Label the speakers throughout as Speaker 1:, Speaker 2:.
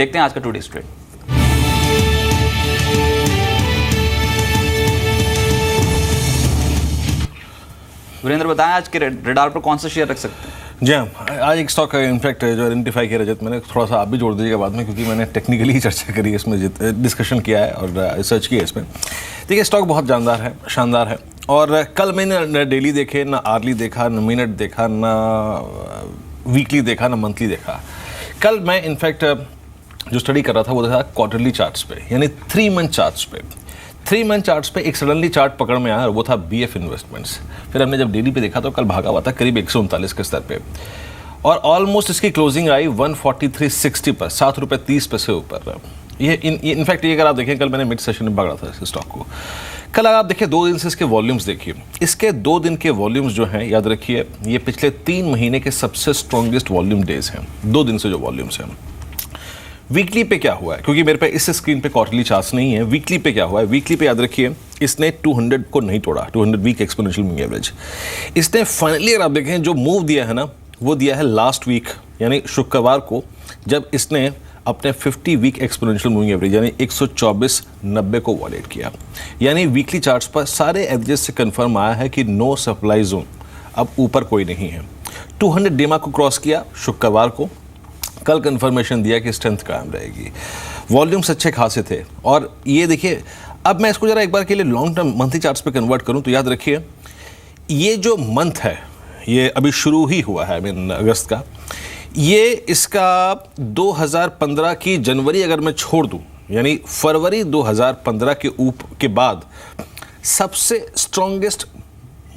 Speaker 1: देखते हैं आज का टुडे ट्रेड। वीरेंद्र बताएं आज के रेडार पर कौन सा शेयर रख सकते हैं?
Speaker 2: जी हाँ, आज एक स्टॉक इनफैक्ट जो आइडेंटिफाई किया रजत, मैंने थोड़ा सा आप भी जोड़ दीजिएगा बाद में, क्योंकि मैंने टेक्निकली ही चर्चा करी है इसमें, डिस्कशन किया है और रिसर्च किया है इसमें। देखिए स्टॉक बहुत शानदार है और कल मैंने न डेली देखे, ना आर्ली देखा, ना मिनट देखा, ना वीकली देखा, ना मंथली देखा। कल मैं इनफैक्ट जो स्टडी कर रहा था वो देखा क्वार्टरली चार्ट्स पे, यानी 3 मंथ चार्ट्स पे। 3 मंथ चार्ट्स पे एक सडनली चार्ट पकड़ में आया और वो था BF इन्वेस्टमेंट्स। फिर हमने जब डेली पे देखा तो कल भागा हुआ था करीब 139 के स्तर पे और ऑलमोस्ट इसकी क्लोजिंग आई 143.60 पर, 7 रुपये 30 पैसे ऊपर। ये इनफैक्ट ये अगर आप देखें, कल मैंने मिड सेशन में पकड़ा था इस स्टॉक को। कल अगर आप देखिए 2 दिन से इसके वॉल्यूम्स देखिए, इसके 2 दिन के वॉल्यूम्स जो हैं, याद रखिए ये पिछले 3 महीने के सबसे स्ट्रॉन्गेस्ट वॉल्यूम डेज हैं, 2 दिन से जो वॉल्यूम्स हैं। वीकली पे क्या हुआ है, क्योंकि मेरे पे इस स्क्रीन पे क्वार्टरली चार्ट्स नहीं है, वीकली पे क्या हुआ है? वीकली पे याद रखिए इसने 200 को नहीं तोड़ा, 200 वीक एक्सपोनेंशियल मूविंग एवरेज। इसने फाइनली अगर आप देखें जो मूव दिया है ना, वो दिया है लास्ट वीक यानी शुक्रवार को, जब इसने अपने 50 वीक एक्सपोनेंशियल मूविंग एवरेज यानी 124.90 को वॉलेट किया। यानी वीकली चार्ट्स पर सारे एवरेज से कंफर्म आया है कि नो सप्लाई जोन, अब ऊपर कोई नहीं है। 200 डेमा को क्रॉस किया शुक्रवार को, कल कंफर्मेशन दिया कि स्ट्रेंथ कायम रहेगी। वॉल्यूम्स अच्छे खासे थे और ये देखिए, अब मैं इसको जरा एक बार के लिए लॉन्ग टर्म मंथली चार्ट्स पे कन्वर्ट करूं तो याद रखिए ये जो मंथ है ये अभी शुरू ही हुआ है, अगस्त का, ये इसका 2015 की जनवरी अगर मैं छोड़ दूं, यानी फरवरी 2015 के बाद सबसे स्ट्रॉन्गेस्ट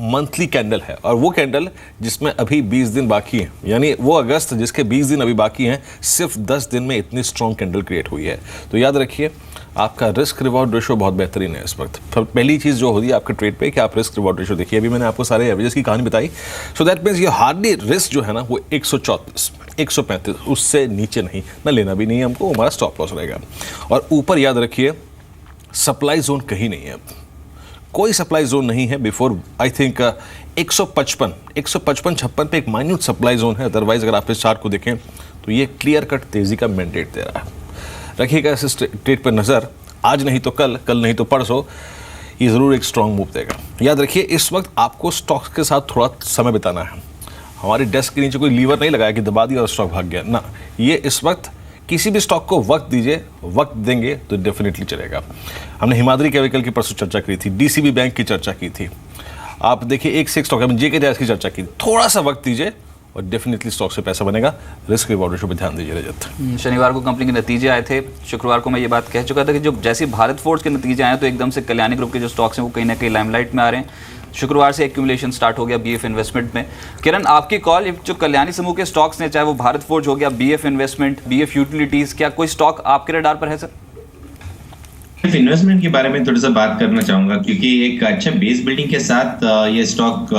Speaker 2: मंथली कैंडल है। और वो कैंडल जिसमें अभी 20 दिन बाकी हैं, यानी वो अगस्त जिसके 20 दिन अभी बाकी हैं, सिर्फ 10 दिन में इतनी स्ट्रॉन्ग कैंडल क्रिएट हुई है। तो याद रखिए आपका रिस्क रिवॉर्ड रेशो बहुत बेहतरीन है इस वक्त। पहली चीज़ जो होती है आपके ट्रेड पे कि आप रिस्क रिवॉर्ड रेशो देखिए, अभी मैंने आपको सारे एवरेजेस की कहानी बताई। सो दैट मीन्स ये हार्डली रिस्क जो है ना वो 134, 135, उससे नीचे नहीं, ना लेना भी नहीं है हमको, हमारा स्टॉप लॉस रहेगा। और ऊपर याद रखिए सप्लाई जोन कहीं नहीं है, कोई सप्लाई जोन नहीं है बिफोर आई थिंक 155-56 पे एक माइन्यूट सप्लाई जोन है। अदरवाइज अगर आप इस चार्ट को देखें तो ये क्लियर कट तेजी का मैंडेट दे रहा है। रखिएगा इस ट्रेड पर नज़र, आज नहीं तो कल, कल नहीं तो परसों, ये ज़रूर एक स्ट्रॉन्ग मूव देगा। याद रखिए इस वक्त आपको स्टॉक्स के साथ थोड़ा समय बिताना है। हमारी डेस्क के नीचे कोई लीवर नहीं लगाया कि दबा दिया और स्टॉक भाग गया ना, ये इस वक्त किसी भी स्टॉक को वक्त दीजिए, वक्त देंगे तो डेफिनेटली चलेगा। हमने हिमाद्री केमिकल की परसों चर्चा की थी, DCB बैंक की चर्चा की थी, आप देखिए एक से एक स्टॉक, हमने JK टायर्स की चर्चा की, थोड़ा सा वक्त दीजिए और डेफिनेटली स्टॉक से पैसा बनेगा। रिस्क रिवॉर्ड रेशो पे ध्यान दीजिए रजत।
Speaker 1: शनिवार को कंपनी के नतीजे आए थे, शुक्रवार को मैं ये बात कह चुका था कि जो जैसे भारत फोर्ज के नतीजे आए तो एकदम से कल्याणी ग्रुप के जो स्टॉक्स हैं वो कहीं ना कहीं लाइमलाइट में आ रहे हैं। शुक्रवार से एक्यूमुलेशन स्टार्ट हो गया BF इन्वेस्टमेंट में। किरण, आपकी कॉल, जो कल्याणी समूह के स्टॉक्स ने, चाहे वो भारत फोर्ज हो गया, BF इन्वेस्टमेंट, BF यूटिलिटीज, क्या कोई स्टॉक आपके रडार पर है सर?
Speaker 3: इन्वेस्टमेंट के बारे में थोड़ा सा बात करना चाहूंगा, क्योंकि एक अच्छा बेस बिल्डिंग के साथ ये स्टॉक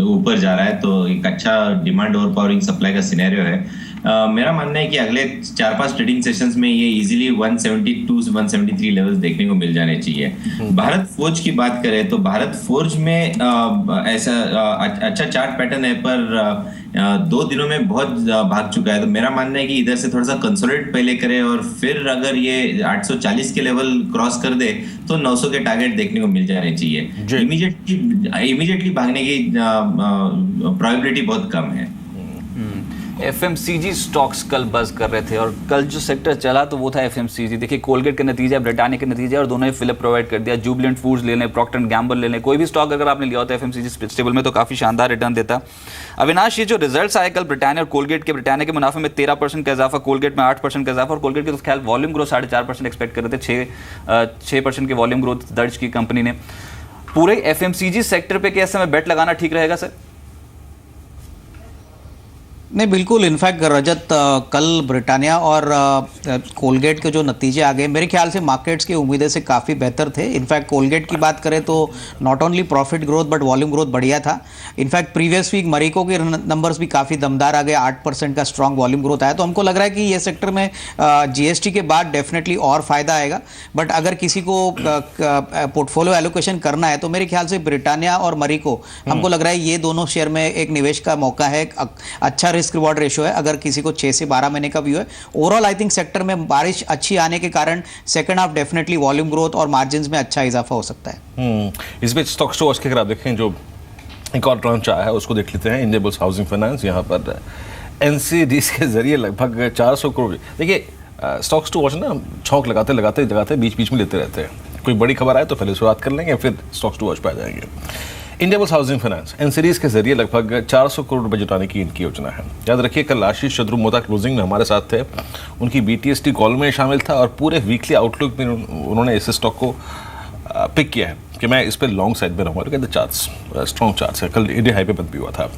Speaker 3: ऊपर जा रहा है, तो एक अच्छा डिमांड ओवर पावरिंग सप्लाई का सिनेरियो है। मेरा मानना है कि अगले 4-5 ट्रेडिंग सेशंस में ये इजीली 172 से 173 लेवल्स देखने को मिल जाने चाहिए। भारत फोर्ज की बात करें तो भारत फोर्ज में ऐसा अच्छा चार्ट पैटर्न है, पर 2 दिनों में बहुत भाग चुका है। तो मेरा मानना है कि इधर से थोड़ा सा कंसोलिडेट पहले करे और फिर अगर ये 840 के लेवल क्रॉस कर दे तो 900 के टारगेट देखने को मिल जाने चाहिए। इमीडिएटली भागने की प्रोबेबिलिटी बहुत कम है।
Speaker 1: FMCG स्टॉक्स कल बज कर रहे थे और कल जो सेक्टर चला तो वो था FMCG। देखिए कोलगेट के नतीजे, ब्रिटानिया के नतीजे, और दोनों ही फिलअप प्रोवाइड कर दिया। जुबिलेंट फूड्स ले लें, प्रॉक्टर एंड गैम्बल ले लें, कोई भी स्टॉक अगर आपने लिया होता है FMCG स्टेबल में तो काफ़ी शानदार रिटर्न देता। अविनाश, ये जो रिजल्ट्स आए कल ब्रिटानिया और कोलगेट के, ब्रिटानिया के मुनाफे में 13% का इजाफा, कोलगेट में 8% का इजाफा, और कोलगेट के तो ख्याल वॉल्यूम ग्रोथ 4.5% एक्सपेक्ट कर रहे थे, 6% के वॉल्यूम ग्रोथ दर्ज की कंपनी ने। पूरे FMCG सेक्टर पे क्या इस समय बेट लगाना ठीक रहेगा सर?
Speaker 4: नहीं, बिल्कुल। इनफैक्ट रजत, कल ब्रिटानिया और कोलगेट के जो नतीजे आ गए, मेरे ख्याल से मार्केट्स की उम्मीदें से काफ़ी बेहतर थे। इनफैक्ट कोलगेट की बात करें तो not only profit growth but volume growth बढ़िया था। इनफैक्ट प्रीवियस वीक मरीको के नंबर्स भी काफ़ी दमदार आ गए, 8% का स्ट्रॉन्ग वॉल्यूम ग्रोथ आया। तो हमको लग रहा है कि ये सेक्टर में GST के बाद डेफिनेटली और फायदा आएगा। बट अगर किसी को पोर्टफोलियो एलोकेशन करना है तो मेरे ख्याल से ब्रिटानिया और मरीको, हमको लग रहा है ये दोनों शेयर में एक निवेश का मौका है। अच्छा रिस्क रिवॉर्ड रेशियो है, अगर किसी को 6 से 12 महीने का व्यू है। ओवरऑल आई थिंक सेक्टर में बारिश अच्छी आने के कारण second half definitely volume growth और मार्जिन में अच्छा इजाफा हो सकता है।
Speaker 2: इस बीच स्टॉक्स टू वॉच के अगर आप देखें, जो एक और ट्रांच आया है उसको देख लेते हैं। इंडिया बुल्स हाउसिंग फाइनेंस, यहाँ पर एनसीडीज के जरिए लगभग 400 करोड़। देखिए स्टॉक्स टू वॉच ना छौंक लगाते बीच बीच में लेते रहते हैं। कोई बड़ी खबर आए तो पहले शुरुआत कर लेंगे, फिर स्टॉक्स टू वॉच पे आ जाएंगे। India bulls housing finance NCDs के जरिए लगभग 400 करोड़ रुपए जुटाने की इनकी योजना है। याद रखिए कल आशीष चंद्रुमोता क्लोजिंग में हमारे साथ थे, उनकी BTST कॉल में शामिल था और पूरे वीकली आउटलुक में उन्होंने इस स्टॉक को पिक किया है कि मैं इस पर लॉन्ग साइड में रहूँगा। चार्ट्स स्ट्रॉन्ग चार्ट्स है, कल इंडिया हाई पे बंद भी हुआ था।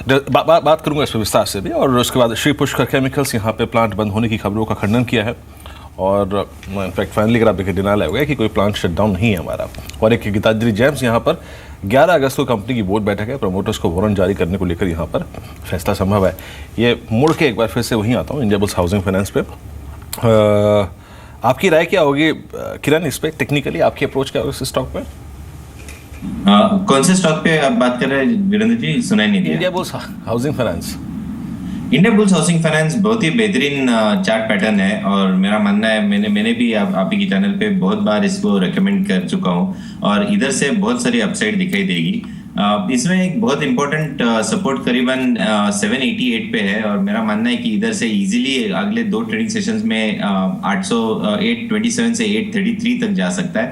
Speaker 2: बात करूंगा इस पर विस्तार से भी। और उसके बाद श्री पुष्कर केमिकल्स यहाँ पे प्लांट बंद होने की खबरों का खंडन किया है और इनफैक्ट फाइनली अगर आप देखें डिनाल हो गया कि कोई प्लांट शटडाउन नहीं है हमारा। और एक गीतांजलि जेम्स यहाँ पर 11 अगस्त को कंपनी की बोर्ड बैठक है, प्रमोटर्स को वारंट जारी करने को लेकर यहाँ पर फैसला संभव है। ये मुड़ के एक बार फिर से वहीं आता हूँ इंडिया बुल्स हाउसिंग फाइनेंस पे। आपकी राय क्या होगी किरण इस पर? टेक्निकली आपकी अप्रोच क्या होगी इस स्टॉक पे?
Speaker 3: कौन से स्टॉक पे आप बात कर रहे हैं वीरेंद्र जी? सुनाई नहीं दिया।
Speaker 2: India bulls housing finance.
Speaker 3: India bulls housing finance बहुत ही बेहतरीन चार्ट पैटर्न है और मेरा मानना है, मैंने भी आप ही की चैनल पे बहुत बार इसको रेकमेंड कर चुका हूँ और इधर से बहुत सारी अपसाइड दिखाई देगी। इसमें एक बहुत इंपॉर्टेंट सपोर्ट करीबन 788 पे है और मेरा मानना है कि इधर से इजीली अगले 2 ट्रेडिंग सेशंस में 827 से 833 तक जा सकता है।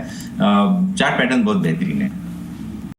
Speaker 3: चार्ट पैटर्न बहुत बेहतरीन है।